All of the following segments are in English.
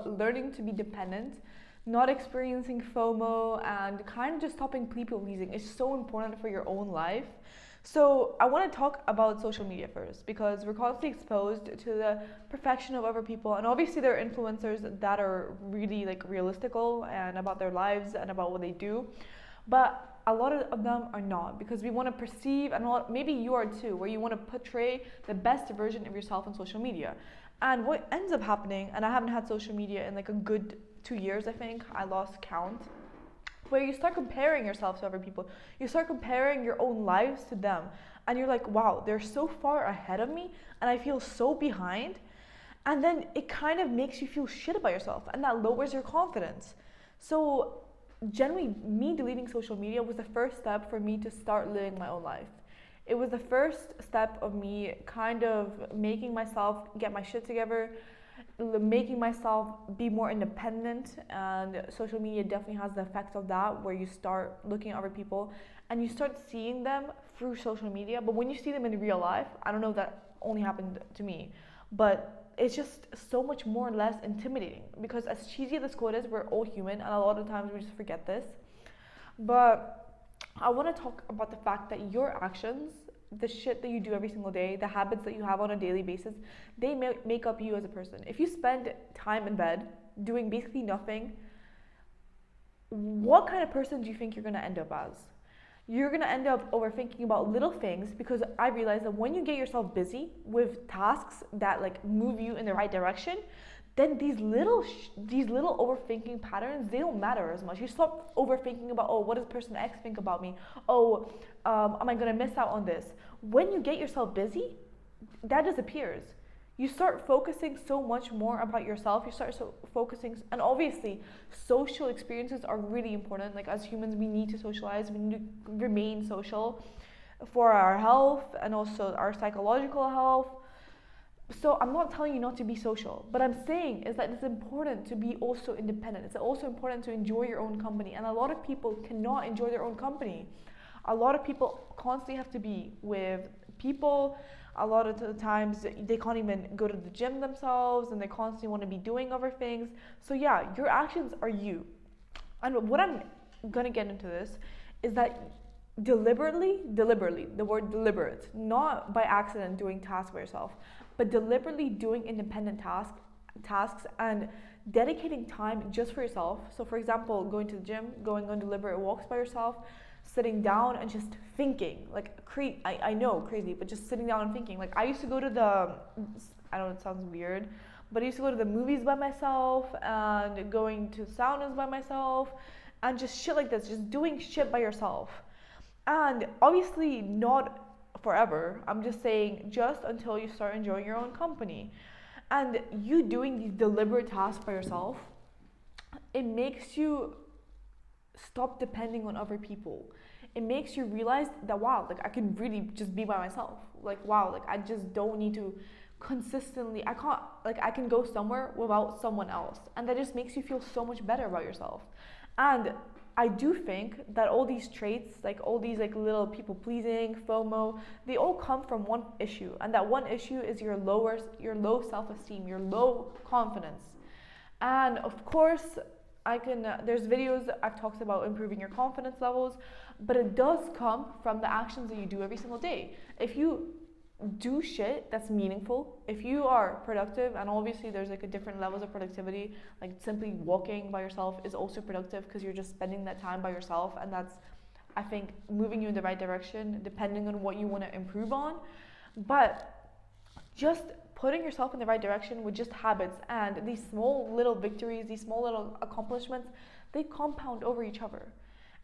about learning to be dependent, not experiencing FOMO, and kind of just stopping people pleasing is so important for your own life. So I want to talk about social media first, because we're constantly exposed to the perfection of other people, and obviously there are influencers that are really like realistical and about their lives and about what they do, but a lot of them are not, because we want to perceive, and maybe you are too, where you want to portray the best version of yourself on social media. And what ends up happening, and I haven't had social media in like a good 2 years, I think, I lost count, where you start comparing yourself to other people. You start comparing your own lives to them, and you're like, wow, they're so far ahead of me and I feel so behind. And then it kind of makes you feel shit about yourself, and that lowers your confidence. So generally, me deleting social media was the first step for me to start living my own life. It was the first step of me kind of making myself get my shit together, making myself be more independent. And social media definitely has the effect of that, where you start looking at other people and you start seeing them through social media, but when you see them in real life, I don't know if that only happened to me, but it's just so much more or less intimidating, because as cheesy as this quote is, we're all human, and a lot of times we just forget this. But I want to talk about the fact that your actions, the shit that you do every single day, the habits that you have on a daily basis, they make up you as a person. If you spend time in bed doing basically nothing, what kind of person do you think you're going to end up as? You're going to end up overthinking about little things, because I realized that when you get yourself busy with tasks that like move you in the right direction, then these little overthinking patterns, they don't matter as much. You stop overthinking about, oh, what does person X think about me? Oh, am I going to miss out on this? When you get yourself busy, that disappears. You start focusing so much more about yourself. You start focusing, and obviously social experiences are really important. Like, as humans, we need to socialize, we need to remain social for our health and also our psychological health. So I'm not telling you not to be social, but I'm saying is that it's important to be also independent. It's also important to enjoy your own company, and a lot of people cannot enjoy their own company. A lot of people constantly have to be with people. A lot of the times they can't even go to the gym themselves, and they constantly want to be doing other things. So yeah, your actions are you. And what I'm gonna get into this is that deliberately, the word deliberate, not by accident doing tasks by yourself, but deliberately doing independent tasks and dedicating time just for yourself. So for example, going to the gym, going on deliberate walks by yourself, sitting down and just thinking, like I know, crazy, but just sitting down and thinking. Like, I used to go to I know it sounds weird, but I used to go to the movies by myself and going to saunas by myself and just shit like this, just doing shit by yourself. And obviously not forever. I'm just saying, just until you start enjoying your own company. And you doing these deliberate tasks by yourself, it makes you stop depending on other people. It makes you realize that, wow, like I can really just be by myself. Like, wow, like I just don't need to consistently, I can go somewhere without someone else. And that just makes you feel so much better about yourself. And I do think that all these traits, like all these like little people pleasing, FOMO, they all come from one issue. And that one issue is your low self-esteem, your low confidence. And of course, there's videos I've talked about improving your confidence levels, but it does come from the actions that you do every single day. If you do shit that's meaningful, if you are productive, and obviously there's like a different levels of productivity, like simply walking by yourself is also productive because you're just spending that time by yourself, and that's, I think, moving you in the right direction depending on what you want to improve on. But just putting yourself in the right direction with just habits and these small little victories, these small little accomplishments, they compound over each other.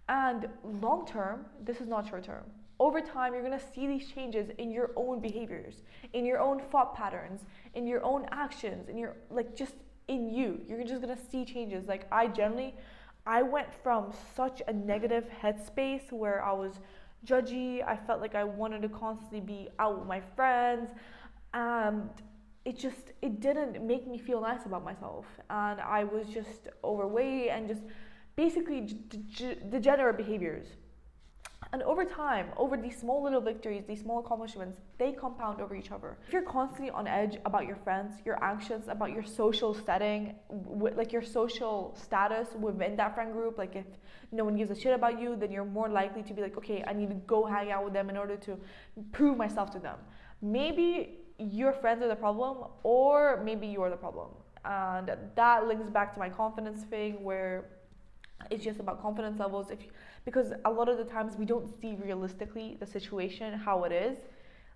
And long term, this is not short term. Over time, you're gonna see these changes in your own behaviors, in your own thought patterns, in your own actions, in your, like, just in you. You're just gonna see changes. Like, I went from such a negative headspace where I was judgy. I felt like I wanted to constantly be out with my friends, and it didn't make me feel nice about myself. And I was just overweight and just basically degenerate behaviors. And over time, over these small little victories, these small accomplishments, they compound over each other. If you're constantly on edge about your friends, you're anxious about your social setting, like your social status within that friend group, like if no one gives a shit about you, then you're more likely to be like, okay, I need to go hang out with them in order to prove myself to them. Maybe your friends are the problem, or maybe you're the problem. And that links back to my confidence thing, where it's just about confidence levels. Because a lot of the times we don't see realistically the situation how it is.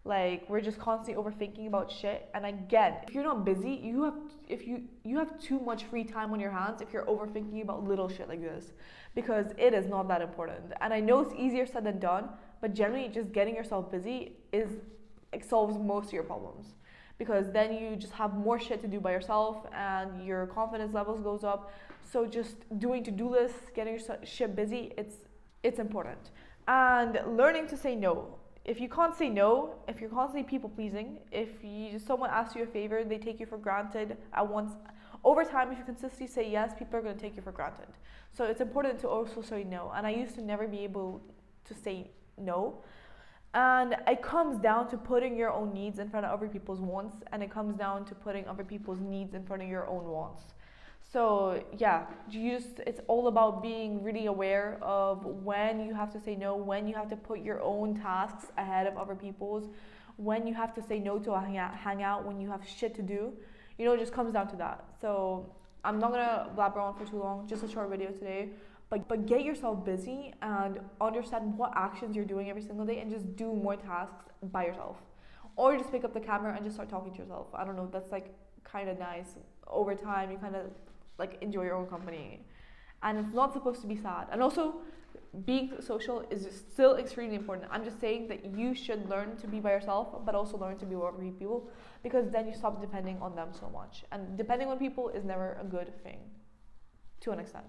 Like, we're just constantly overthinking about shit. And again, if you're not busy, you have too much free time on your hands if you're overthinking about little shit like this, because it is not that important. And I know it's easier said than done, but generally just getting yourself busy it solves most of your problems, because then you just have more shit to do by yourself and your confidence levels goes up. So just doing to-do lists, getting your shit busy, it's important. And learning to say no. If you can't say no, if you're constantly people pleasing, if someone asks you a favor, they take you for granted at once. Over time, if you consistently say yes, people are going to take you for granted. So it's important to also say no. And I used to never be able to say no. And it comes down to putting your own needs in front of other people's wants, and it comes down to putting other people's needs in front of your own wants. So yeah, it's all about being really aware of when you have to say no, when you have to put your own tasks ahead of other people's, when you have to say no to a hangout when you have shit to do. It just comes down to that. So I'm not gonna blabber on for too long, just a short video today. But get yourself busy and understand what actions you're doing every single day, and just do more tasks by yourself. Or just pick up the camera and just start talking to yourself. I don't know, that's like kind of nice. Over time, you kind of like enjoy your own company. And it's not supposed to be sad. And also, being social is still extremely important. I'm just saying that you should learn to be by yourself, but also learn to be with other people, because then you stop depending on them so much. And depending on people is never a good thing, to an extent.